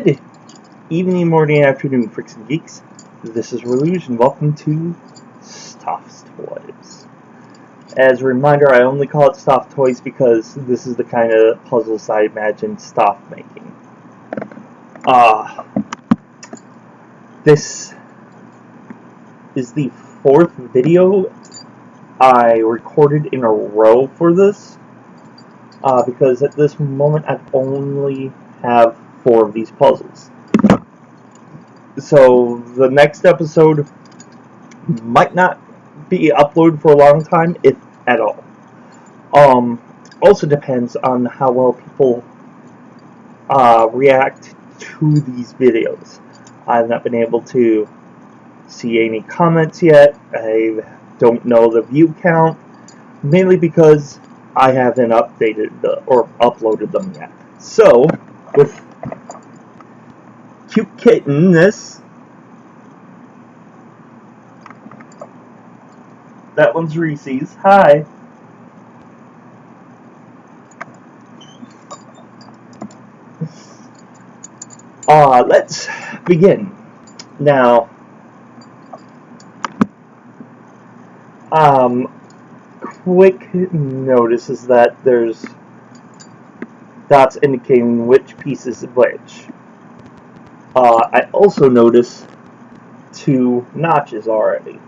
Good evening, morning, afternoon, freaks and geeks. This is Railuge, and welcome to Stauf's Toys. As a reminder, I only call it Stauf Toys because this is the kind of puzzles I imagine Stauf making. This is the fourth video I recorded in a row for this, because at this moment I only have 4 of these puzzles. So the next episode might not be uploaded for a long time, if at all. Also depends on how well people react to these videos. I've not been able to see any comments yet. I don't know the view count, mainly because I haven't updated or uploaded them yet. So, with Cute Kitten, that one's Reese's. Hi. Let's begin. Now, quick notice is that there's dots indicating which piece is which. I also notice 2 notches already.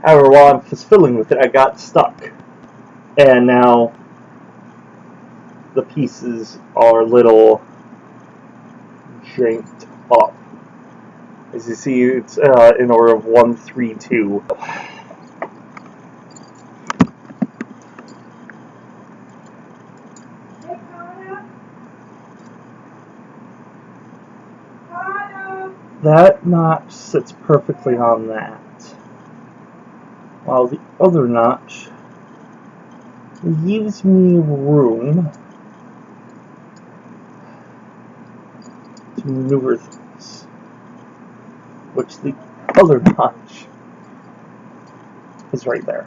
However, while I'm fiddling with it, I got stuck. And now the pieces are a little janked up. As you see, it's in order of 1, 3, 2. That notch sits perfectly on that, while the other notch leaves me room to maneuver things, which the other notch is right there.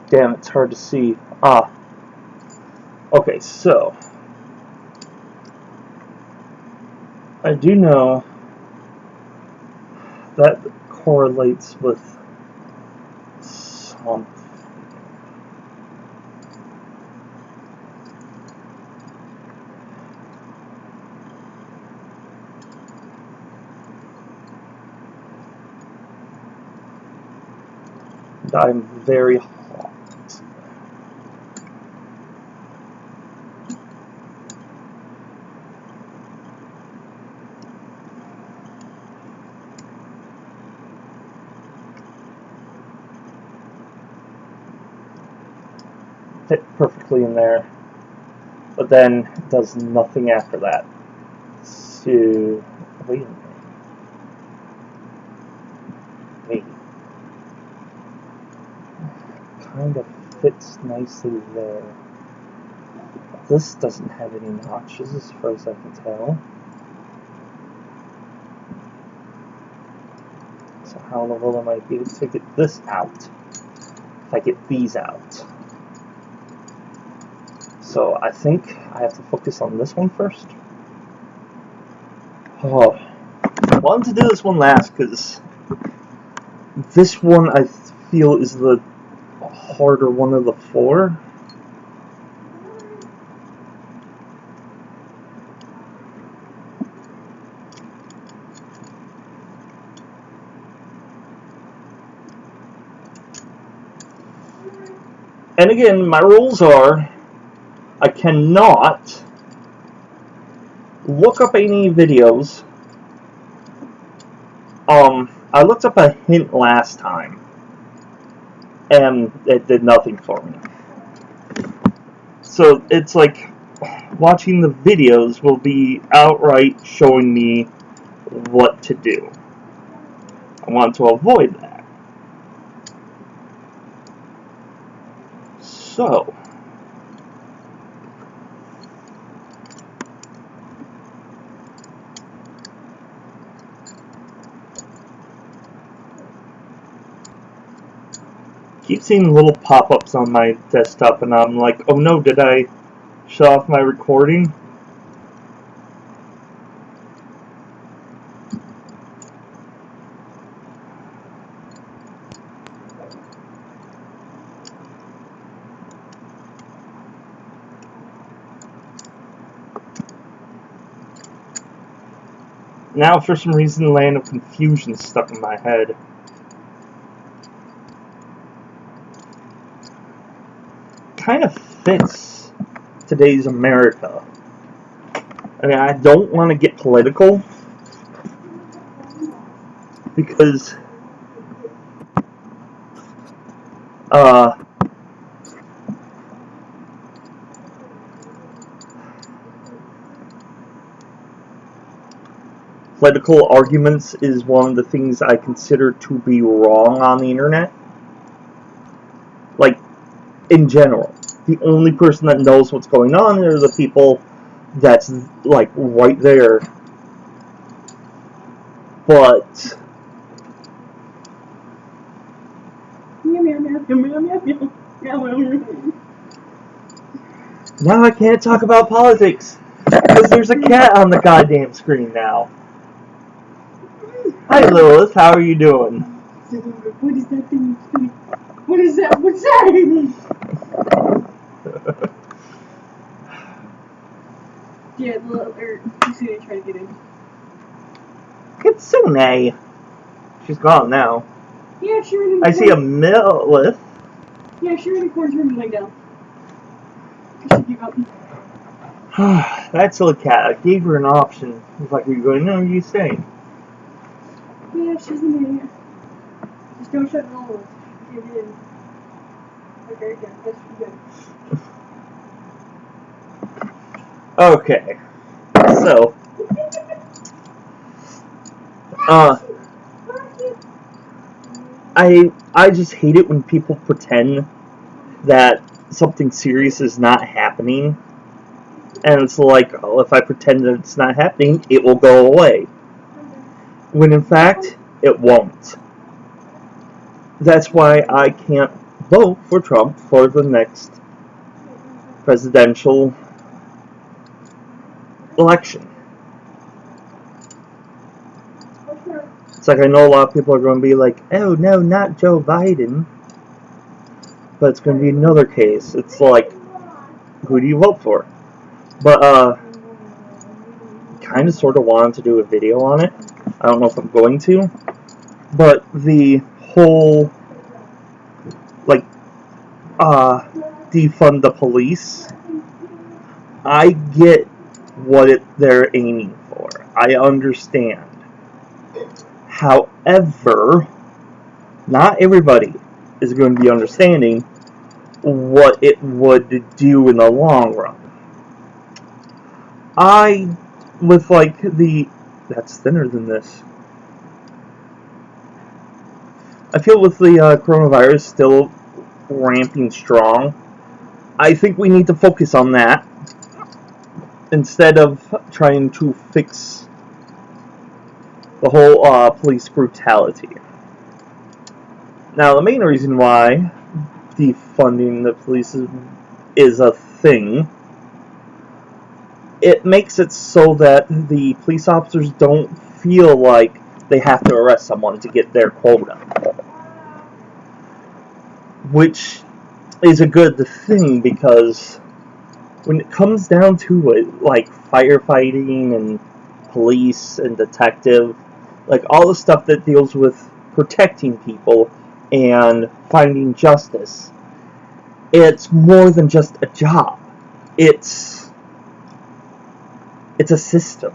Damn, it's hard to see. Okay, so I do know that correlates with something. And I'm very hot. Fit perfectly in there, but then it does nothing after that. So, wait a minute. Wait. Kind of fits nicely there. This doesn't have any notches as far as I can tell. So how in the world am I able to get this out if I get these out? So I think I have to focus on this one first. Oh, I wanted to do this one last because this one I feel is the harder one of the 4. And again, my rules are I cannot look up any videos. I looked up a hint last time, and it did nothing for me. So it's like watching the videos will be outright showing me what to do. I want to avoid that. So, keep seeing little pop-ups on my desktop, and I'm like, oh no, did I shut off my recording? Now, for some reason, the Land of Confusion stuck in my head. Kind of fits today's America. I mean, I don't want to get political, because political arguments is one of the things I consider to be wrong on the internet. Like, in general. The only person that knows what's going on are the people that's, like, right there. But now I can't talk about politics, because there's a cat on the goddamn screen now. Hi, Lilith, how are you doing? What is that thing? What is that? What's that? Yeah, Kitsune trying to get in. Kitsune? She's gone now. Yeah, she ran in the I see a Lilith. Yeah, she ran in the corner room and lay down. She gave up. That silly cat. I gave her an option. It's like, are you going in or are you staying? Yeah, she's in there. Just don't shut the door. Get in. Okay, yeah, that's good. Okay. So, I just hate it when people pretend that something serious is not happening. And it's like, oh, if I pretend that it's not happening, it will go away. When in fact, it won't. That's why I can't vote for Trump for the next presidential election. It's like, I know a lot of people are going to be like, oh no, not Joe Biden. But it's going to be another case. It's like, who do you vote for? But, kind of sort of wanted to do a video on it. I don't know if I'm going to. But the whole, like, defund the police, I get what they're aiming for. I understand. However, not everybody is going to be understanding what it would do in the long run. With like that's thinner than this. I feel with the coronavirus still ramping strong, I think we need to focus on that instead of trying to fix the whole police brutality. Now, the main reason why defunding the police is a thing, it makes it so that the police officers don't feel like they have to arrest someone to get their quota. Which is a good thing, because when it comes down to it, like firefighting and police and detective, like all the stuff that deals with protecting people and finding justice, it's more than just a job. It's a system.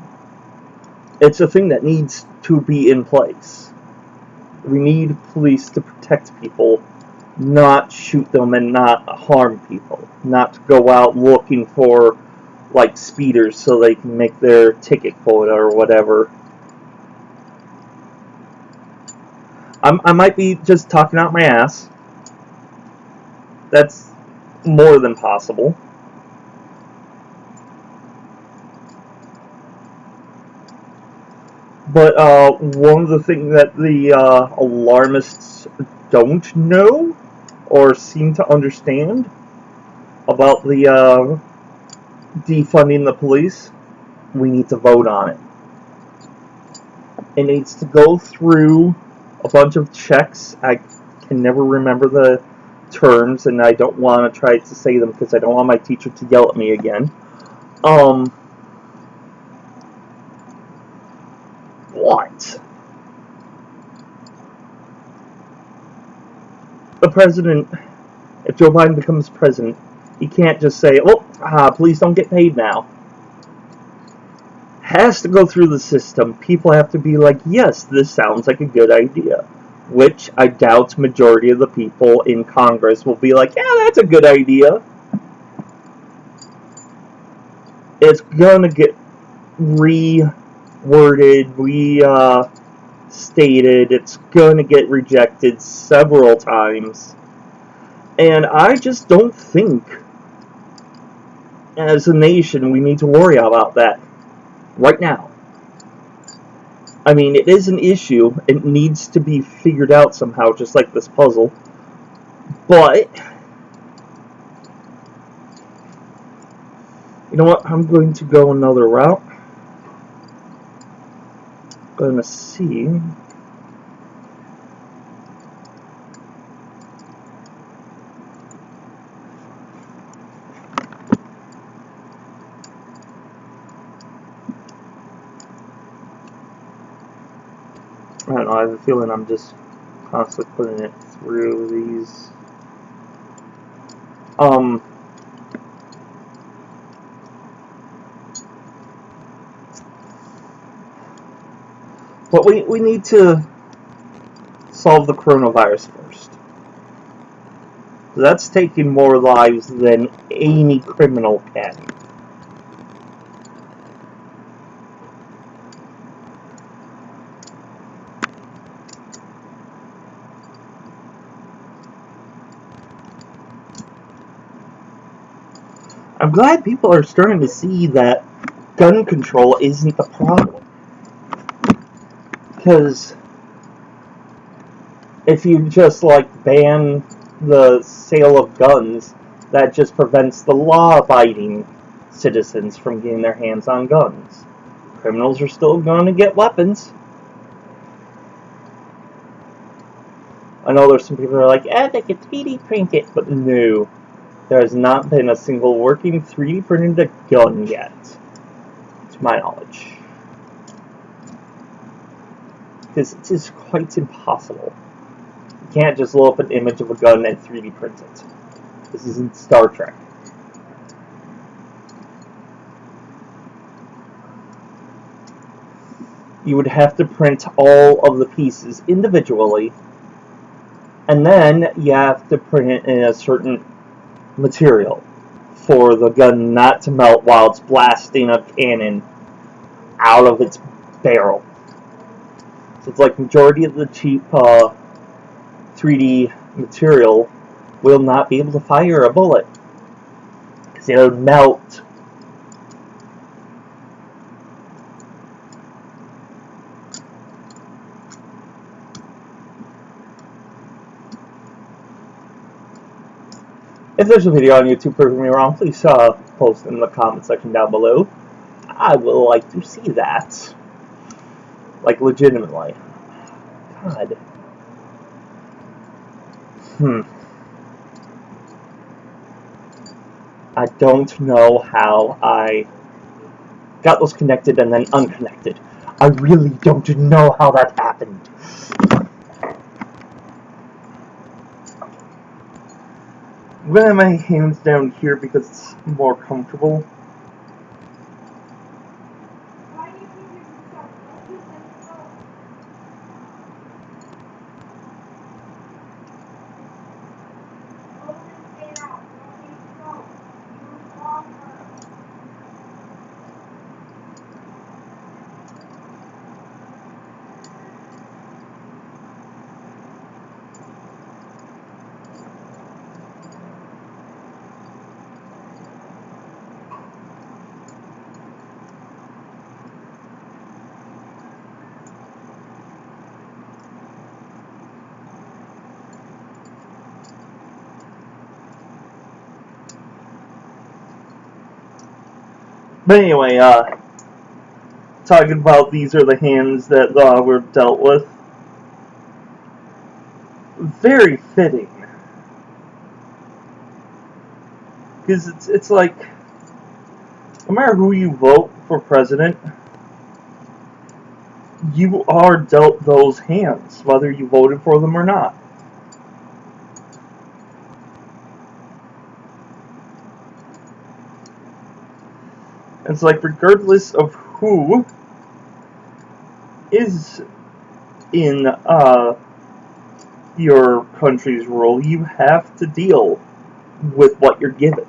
It's a thing that needs to be in place. We need police to protect people, not shoot them and not harm people, not to go out looking for like speeders so they can make their ticket quota or whatever. I might be just talking out my ass. That's more than possible. But one of the things that the alarmists don't know, or seem to understand about the defunding the police, we need to vote on it. It needs to go through a bunch of checks. I can never remember the terms, and I don't want to try to say them because I don't want my teacher to yell at me again. What? The president, if Joe Biden becomes president, he can't just say, oh, please don't get paid now. Has to go through the system. People have to be like, yes, this sounds like a good idea. Which I doubt majority of the people in Congress will be like, yeah, that's a good idea. It's gonna get reworded, restated. It's gonna get rejected several times. And I just don't think, as a nation, we need to worry about that right now. I mean, it is an issue. It needs to be figured out somehow, just like this puzzle. But, you know what? I'm going to go another route. Going to see. I don't know, I have a feeling I'm just constantly putting it through these. But we need to solve the coronavirus first. That's taking more lives than any criminal can. I'm glad people are starting to see that gun control isn't the problem. Because if you just ban the sale of guns, that just prevents the law-abiding citizens from getting their hands on guns. Criminals are still going to get weapons. I know there's some people who are like, they could 3D print it, but no. There has not been a single working 3D printed gun yet, to my knowledge. Because it is quite impossible. You can't just load up an image of a gun and 3D print it. This isn't Star Trek. You would have to print all of the pieces individually, and then you have to print it in a certain material for the gun not to melt while it's blasting a cannon out of its barrel. So it's like majority of the cheap 3D material will not be able to fire a bullet because it would melt. If there's a video on YouTube proving me wrong, please post in the comment section down below. I would like to see that. Like, legitimately. God. I don't know how I got those connected and then unconnected. I really don't know how that happened. I'm going to have my hands down here because it's more comfortable. But anyway, talking about these are the hands that were dealt with. Very fitting. Because it's like, no matter who you vote for president, you are dealt those hands, whether you voted for them or not. It's like, regardless of who is in your country's rule, you have to deal with what you're given.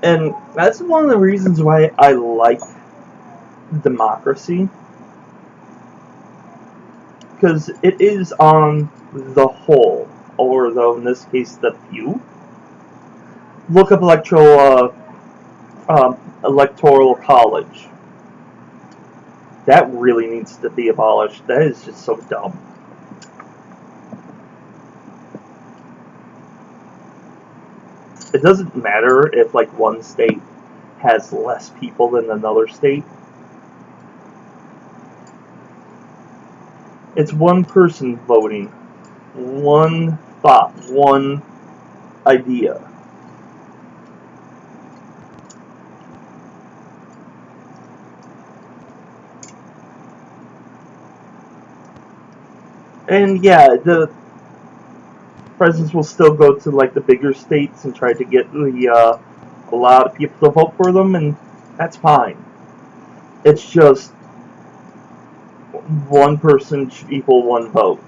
And that's one of the reasons why I like democracy. Because it is on the whole, or though in this case the few. Look up electoral college. That really needs to be abolished. That is just so dumb. It doesn't matter if like one state has less people than another state. It's one person voting, one thought, one idea. And yeah, the presidents will still go to like the bigger states and try to get a lot of people to vote for them, and that's fine. It's just one person should equal one vote.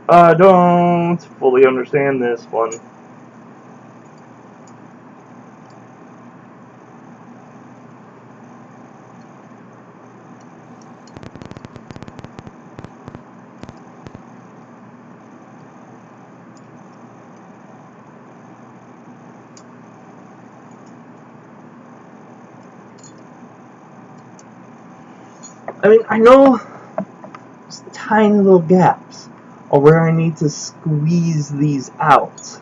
I don't fully understand this one. I mean, I know there's tiny little gaps of where I need to squeeze these out.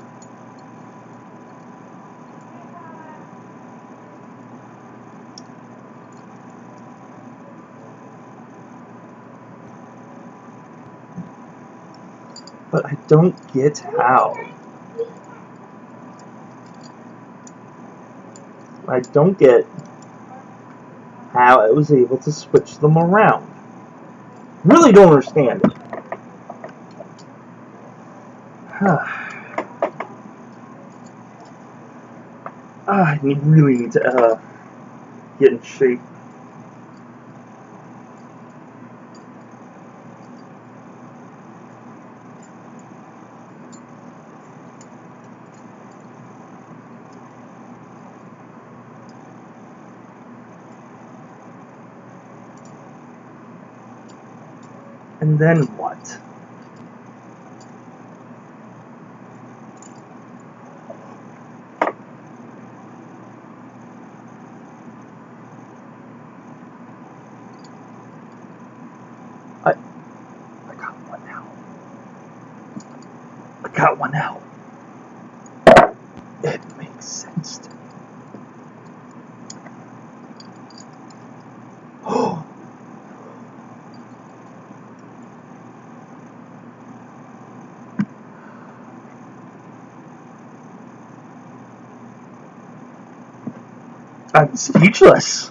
But I don't get how. I don't get how I was able to switch them around. Really don't understand it. I really need to get in shape. And then what? I got one now. I got one now. It makes sense to me. I'm speechless.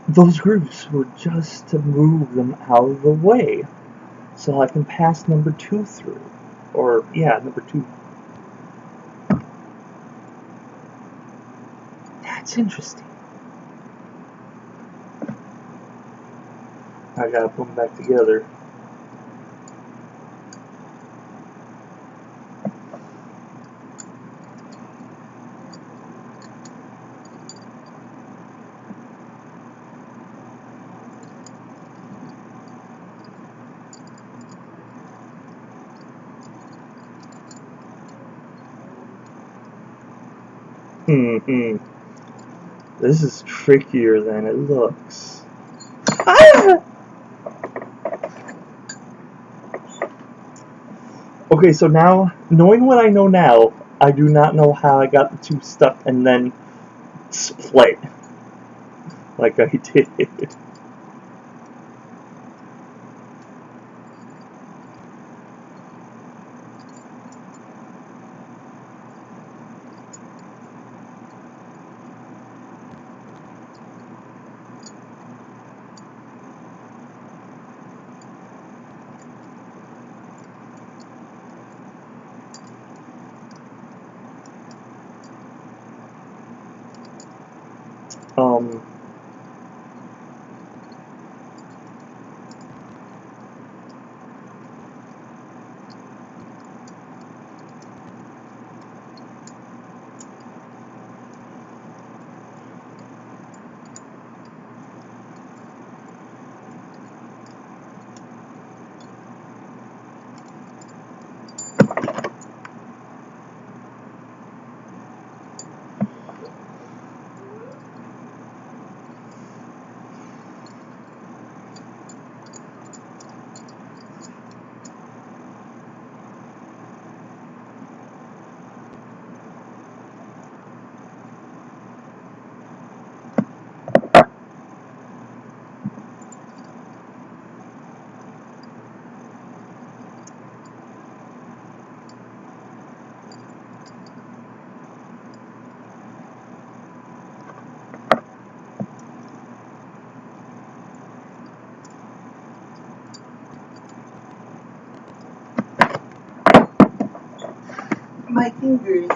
Those groups were just to move them out of the way so I can pass number 2 through. Or, yeah, number 2. That's interesting. I gotta put them back together. This is trickier than it looks. Ah! Okay, so now, knowing what I know now, I do not know how I got the two stuck and then split like I did. um, my fingers.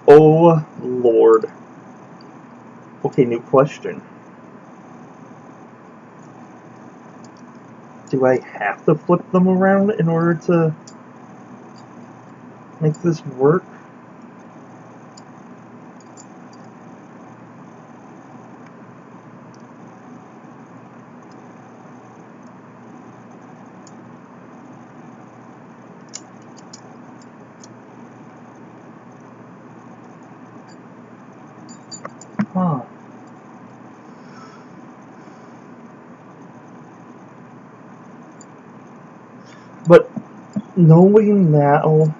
Oh, Lord. Okay, new question. Do I have to flip them around in order to make this work? Huh. But knowing now,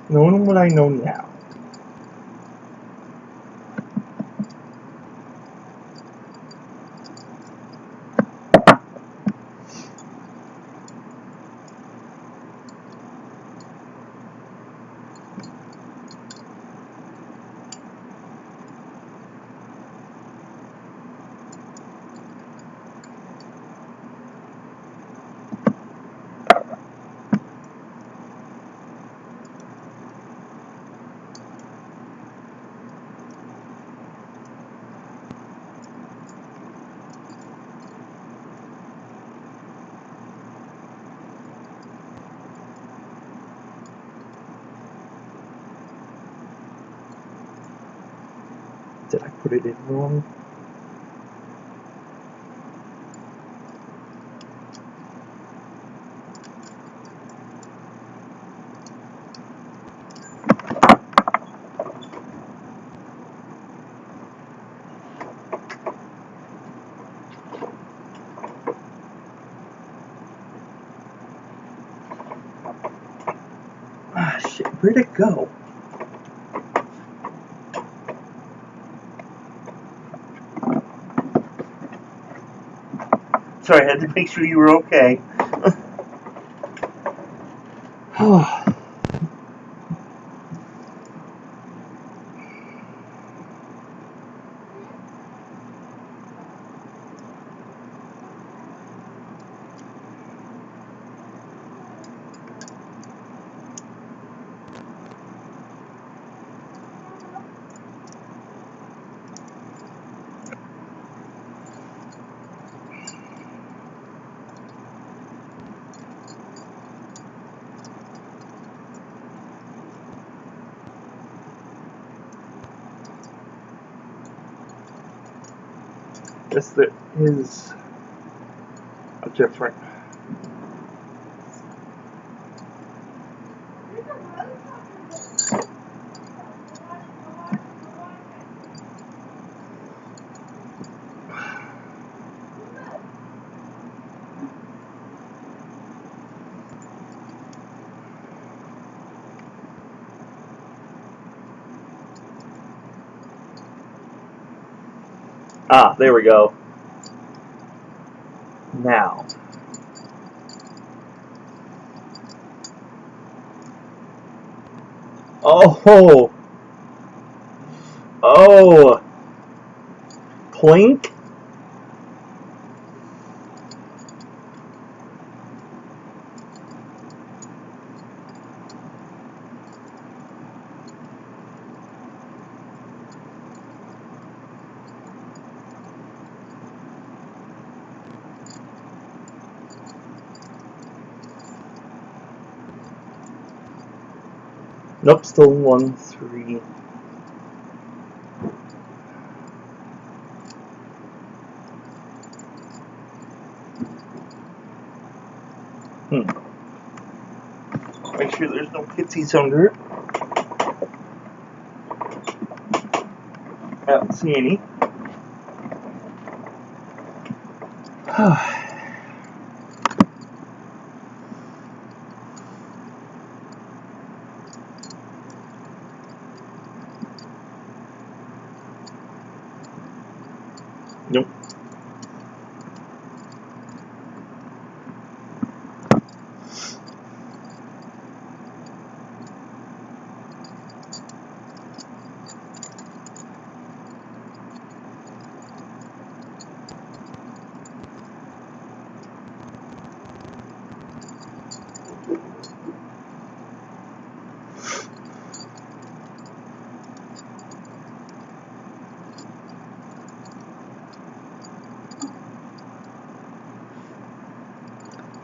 knowing what I know now, did I put it in wrong? Ah, shit, where'd it go? Sorry, I had to make sure you were okay. Guess that is a different. Ah, there we go. Now. Oh! Oh! Clink? Nope, still 1, 3. Make sure there's no pixies under it. I don't see any. Nope.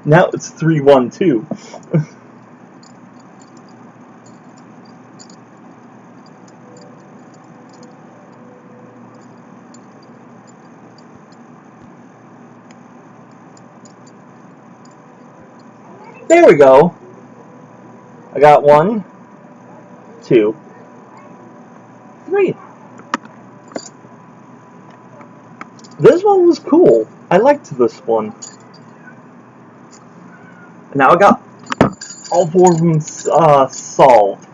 Now it's 3, 1, 2. There we go. I got 1, 2, 3. This one was cool. I liked this one. Now I got all 4 of them solved.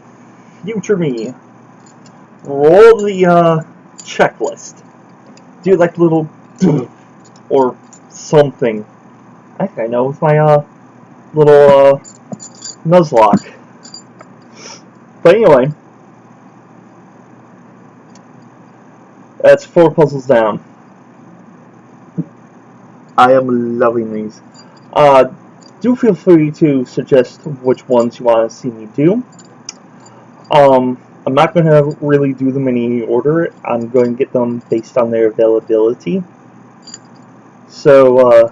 Future me. Roll the checklist. Do like little or something. I think I know with my little Nuzlocke. But anyway, that's 4 puzzles down. I am loving these. Do feel free to suggest which ones you want to see me do. I'm not going to really do them in any order. I'm going to get them based on their availability. So,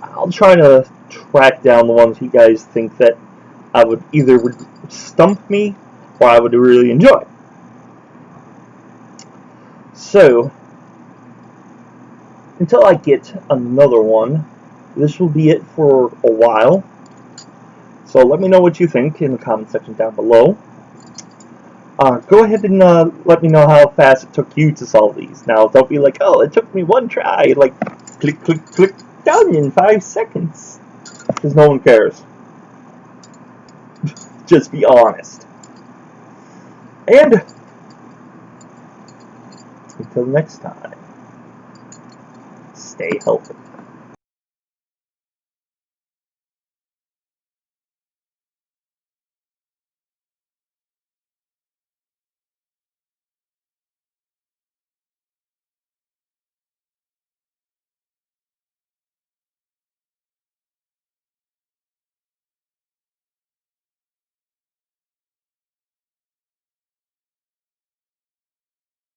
I'll try to track down the ones you guys think that I would either stump me or I would really enjoy. So, until I get another one, this will be it for a while. So let me know what you think in the comment section down below. Go ahead and let me know how fast it took you to solve these. Now, don't be like, oh, it took me 1 try. Like, click, click, click, done in 5 seconds. Because no one cares. Just be honest. And until next time, stay healthy.